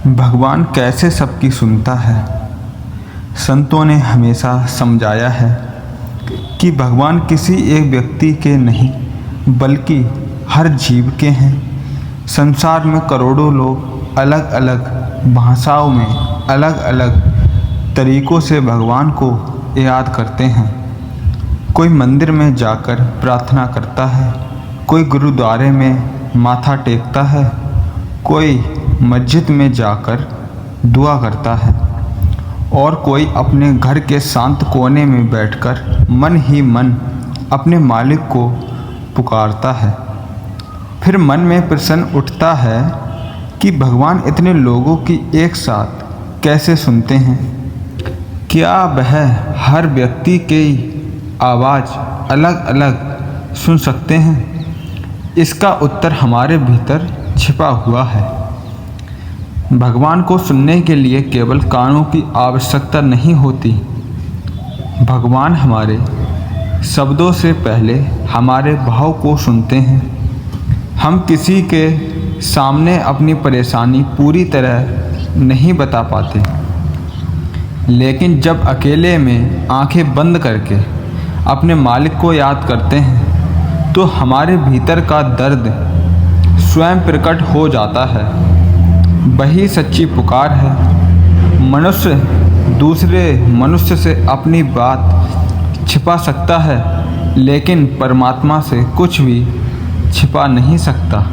भगवान कैसे सबकी सुनता है। संतों ने हमेशा समझाया है कि भगवान किसी एक व्यक्ति के नहीं बल्कि हर जीव के हैं। संसार में करोड़ों लोग अलग अलग भाषाओं में अलग अलग तरीक़ों से भगवान को याद करते हैं। कोई मंदिर में जाकर प्रार्थना करता है, कोई गुरुद्वारे में माथा टेकता है, कोई मस्जिद में जाकर दुआ करता है और कोई अपने घर के शांत कोने में बैठकर मन ही मन अपने मालिक को पुकारता है। फिर मन में प्रश्न उठता है कि भगवान इतने लोगों की एक साथ कैसे सुनते हैं। क्या वह हर व्यक्ति की आवाज़ अलग अलग सुन सकते हैं? इसका उत्तर हमारे भीतर छिपा हुआ है। भगवान को सुनने के लिए केवल कानों की आवश्यकता नहीं होती। भगवान हमारे शब्दों से पहले हमारे भाव को सुनते हैं। हम किसी के सामने अपनी परेशानी पूरी तरह नहीं बता पाते, लेकिन जब अकेले में आंखें बंद करके अपने मालिक को याद करते हैं तो हमारे भीतर का दर्द स्वयं प्रकट हो जाता है। वही सच्ची पुकार है। मनुष्य दूसरे मनुष्य से अपनी बात छिपा सकता है, लेकिन परमात्मा से कुछ भी छिपा नहीं सकता।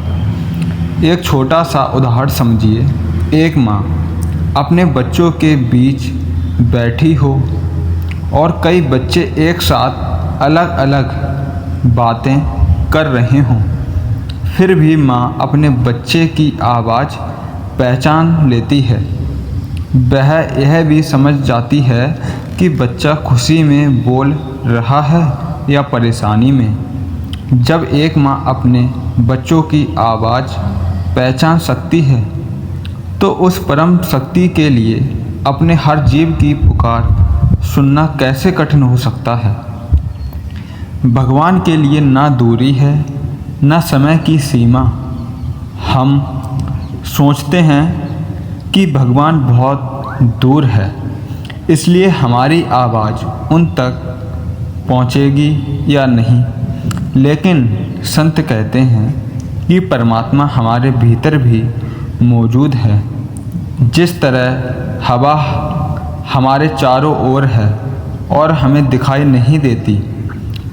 एक छोटा सा उदाहरण समझिए। एक माँ अपने बच्चों के बीच बैठी हो और कई बच्चे एक साथ अलग अलग बातें कर रहे हों, फिर भी माँ अपने बच्चे की आवाज़ पहचान लेती है। वह यह भी समझ जाती है कि बच्चा खुशी में बोल रहा है या परेशानी में। जब एक माँ अपने बच्चों की आवाज़ पहचान सकती है तो उस परम शक्ति के लिए अपने हर जीव की पुकार सुनना कैसे कठिन हो सकता है। भगवान के लिए ना दूरी है ना समय की सीमा। हम सोचते हैं कि भगवान बहुत दूर है, इसलिए हमारी आवाज़ उन तक पहुंचेगी या नहीं। लेकिन संत कहते हैं कि परमात्मा हमारे भीतर भी मौजूद है। जिस तरह हवा हमारे चारों ओर है और हमें दिखाई नहीं देती,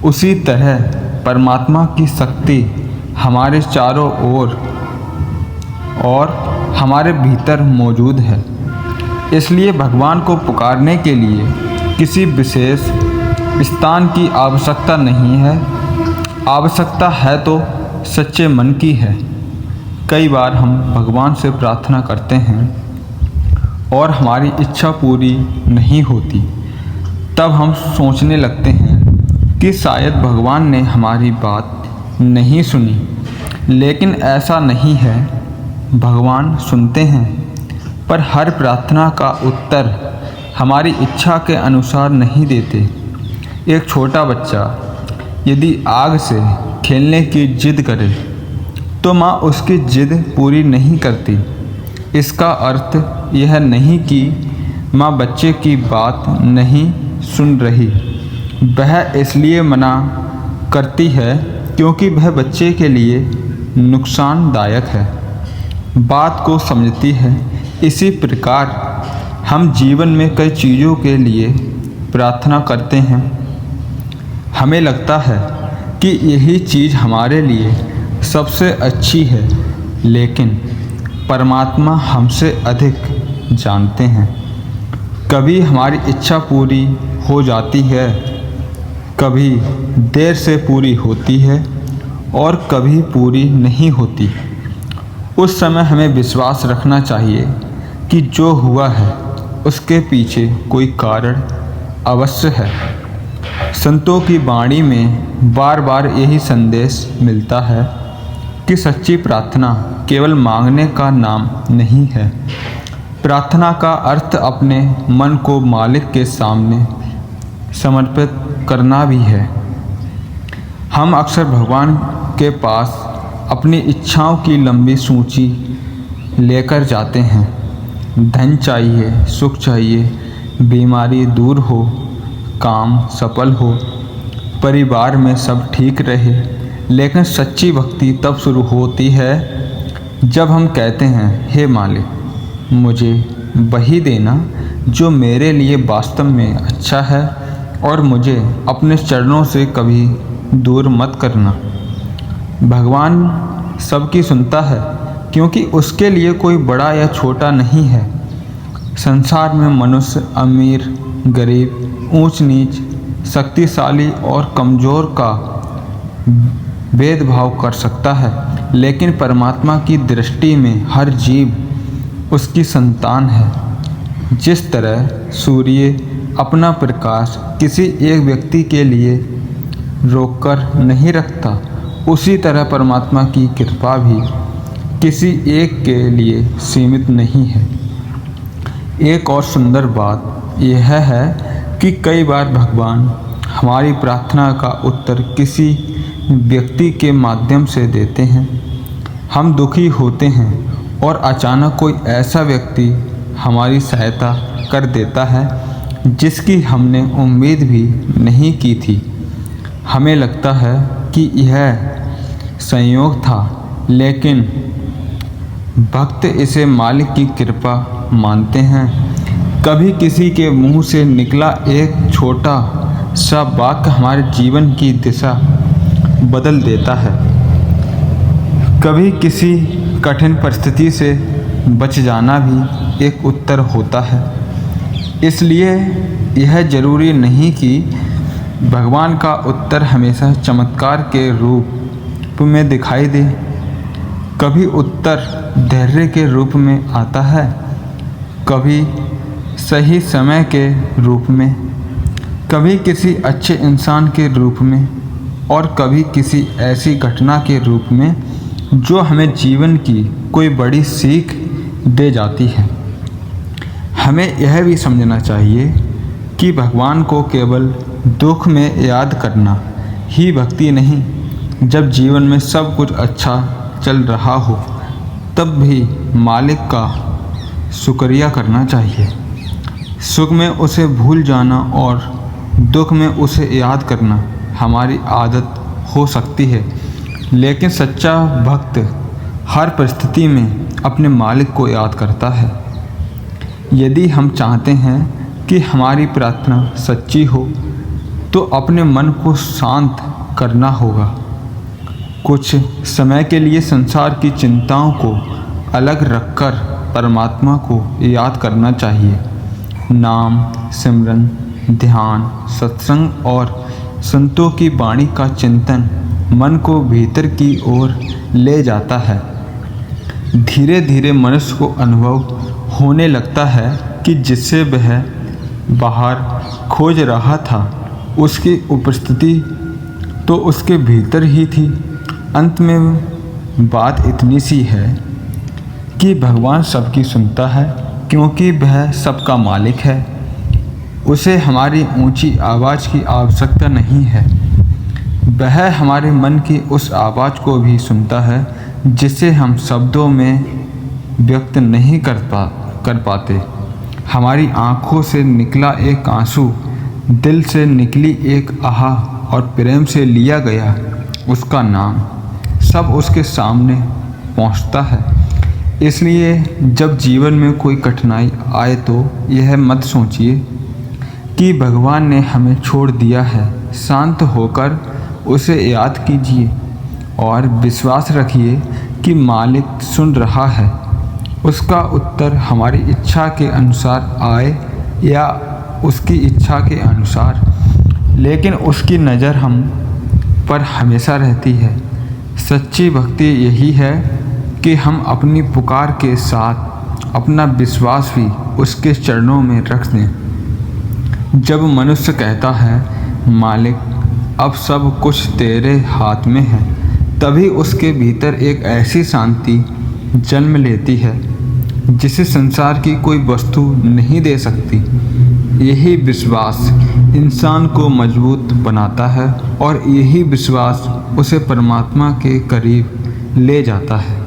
उसी तरह परमात्मा की शक्ति हमारे चारों ओर और हमारे भीतर मौजूद है। इसलिए भगवान को पुकारने के लिए किसी विशेष स्थान की आवश्यकता नहीं है। आवश्यकता है तो सच्चे मन की है। कई बार हम भगवान से प्रार्थना करते हैं और हमारी इच्छा पूरी नहीं होती। तब हम सोचने लगते हैं कि शायद भगवान ने हमारी बात नहीं सुनी, लेकिन ऐसा नहीं है। भगवान सुनते हैं, पर हर प्रार्थना का उत्तर हमारी इच्छा के अनुसार नहीं देते। एक छोटा बच्चा यदि आग से खेलने की जिद करे तो माँ उसकी जिद पूरी नहीं करती। इसका अर्थ यह नहीं कि माँ बच्चे की बात नहीं सुन रही। वह इसलिए मना करती है क्योंकि वह बच्चे के लिए नुकसानदायक है। बात को समझती है। इसी प्रकार हम जीवन में कई चीज़ों के लिए प्रार्थना करते हैं। हमें लगता है कि यही चीज़ हमारे लिए सबसे अच्छी है, लेकिन परमात्मा हमसे अधिक जानते हैं। कभी हमारी इच्छा पूरी हो जाती है, कभी देर से पूरी होती है और कभी पूरी नहीं होती। उस समय हमें विश्वास रखना चाहिए कि जो हुआ है उसके पीछे कोई कारण अवश्य है। संतों की वाणी में बार बार यही संदेश मिलता है कि सच्ची प्रार्थना केवल मांगने का नाम नहीं है। प्रार्थना का अर्थ अपने मन को मालिक के सामने समर्पित करना भी है। हम अक्सर भगवान के पास अपनी इच्छाओं की लंबी सूची लेकर जाते हैं, धन चाहिए, सुख चाहिए, बीमारी दूर हो, काम सफल हो, परिवार में सब ठीक रहे। लेकिन सच्ची भक्ति तब शुरू होती है जब हम कहते हैं, हे मालिक, मुझे वही देना जो मेरे लिए वास्तव में अच्छा है और मुझे अपने चरणों से कभी दूर मत करना। भगवान सबकी सुनता है क्योंकि उसके लिए कोई बड़ा या छोटा नहीं है। संसार में मनुष्य अमीर, गरीब, ऊंच नीच, शक्तिशाली और कमज़ोर का भेदभाव कर सकता है, लेकिन परमात्मा की दृष्टि में हर जीव उसकी संतान है। जिस तरह सूर्य अपना प्रकाश किसी एक व्यक्ति के लिए रोककर नहीं रखता, उसी तरह परमात्मा की कृपा भी किसी एक के लिए सीमित नहीं है। एक और सुंदर बात यह है कि कई बार भगवान हमारी प्रार्थना का उत्तर किसी व्यक्ति के माध्यम से देते हैं। हम दुखी होते हैं और अचानक कोई ऐसा व्यक्ति हमारी सहायता कर देता है जिसकी हमने उम्मीद भी नहीं की थी। हमें लगता है कि यह संयोग था, लेकिन भक्त इसे मालिक की कृपा मानते हैं। कभी किसी के मुंह से निकला एक छोटा सा वाक्य हमारे जीवन की दिशा बदल देता है। कभी किसी कठिन परिस्थिति से बच जाना भी एक उत्तर होता है। इसलिए यह ज़रूरी नहीं कि भगवान का उत्तर हमेशा चमत्कार के रूप में दिखाई दे। कभी उत्तर धैर्य के रूप में आता है, कभी सही समय के रूप में, कभी किसी अच्छे इंसान के रूप में और कभी किसी ऐसी घटना के रूप में जो हमें जीवन की कोई बड़ी सीख दे जाती है। हमें यह भी समझना चाहिए कि भगवान को केवल दुख में याद करना ही भक्ति नहीं। जब जीवन में सब कुछ अच्छा चल रहा हो तब भी मालिक का शुक्रिया करना चाहिए। सुख में उसे भूल जाना और दुख में उसे याद करना हमारी आदत हो सकती है, लेकिन सच्चा भक्त हर परिस्थिति में अपने मालिक को याद करता है। यदि हम चाहते हैं कि हमारी प्रार्थना सच्ची हो तो अपने मन को शांत करना होगा। कुछ समय के लिए संसार की चिंताओं को अलग रखकर परमात्मा को याद करना चाहिए। नाम, सिमरन, ध्यान, सत्संग और संतों की वाणी का चिंतन मन को भीतर की ओर ले जाता है। धीरे धीरे मनुष्य को अनुभव होने लगता है कि जिससे वह बाहर खोज रहा था उसकी उपस्थिति तो उसके भीतर ही थी। अंत में बात इतनी सी है कि भगवान सबकी सुनता है क्योंकि वह सबका मालिक है। उसे हमारी ऊंची आवाज़ की आवश्यकता नहीं है। वह हमारे मन की उस आवाज़ को भी सुनता है जिसे हम शब्दों में व्यक्त नहीं कर पाते। हमारी आँखों से निकला एक आंसू, दिल से निकली एक आह और प्रेम से लिया गया उसका नाम, सब उसके सामने पहुंचता है। इसलिए जब जीवन में कोई कठिनाई आए तो यह मत सोचिए कि भगवान ने हमें छोड़ दिया है। शांत होकर उसे याद कीजिए और विश्वास रखिए कि मालिक सुन रहा है। उसका उत्तर हमारी इच्छा के अनुसार आए या उसकी इच्छा के अनुसार, लेकिन उसकी नज़र हम पर हमेशा रहती है। सच्ची भक्ति यही है कि हम अपनी पुकार के साथ अपना विश्वास भी उसके चरणों में रख दें। जब मनुष्य कहता है मालिक अब सब कुछ तेरे हाथ में है, तभी उसके भीतर एक ऐसी शांति जन्म लेती है जिसे संसार की कोई वस्तु नहीं दे सकती। यही विश्वास इंसान को मजबूत बनाता है और यही विश्वास उसे परमात्मा के करीब ले जाता है।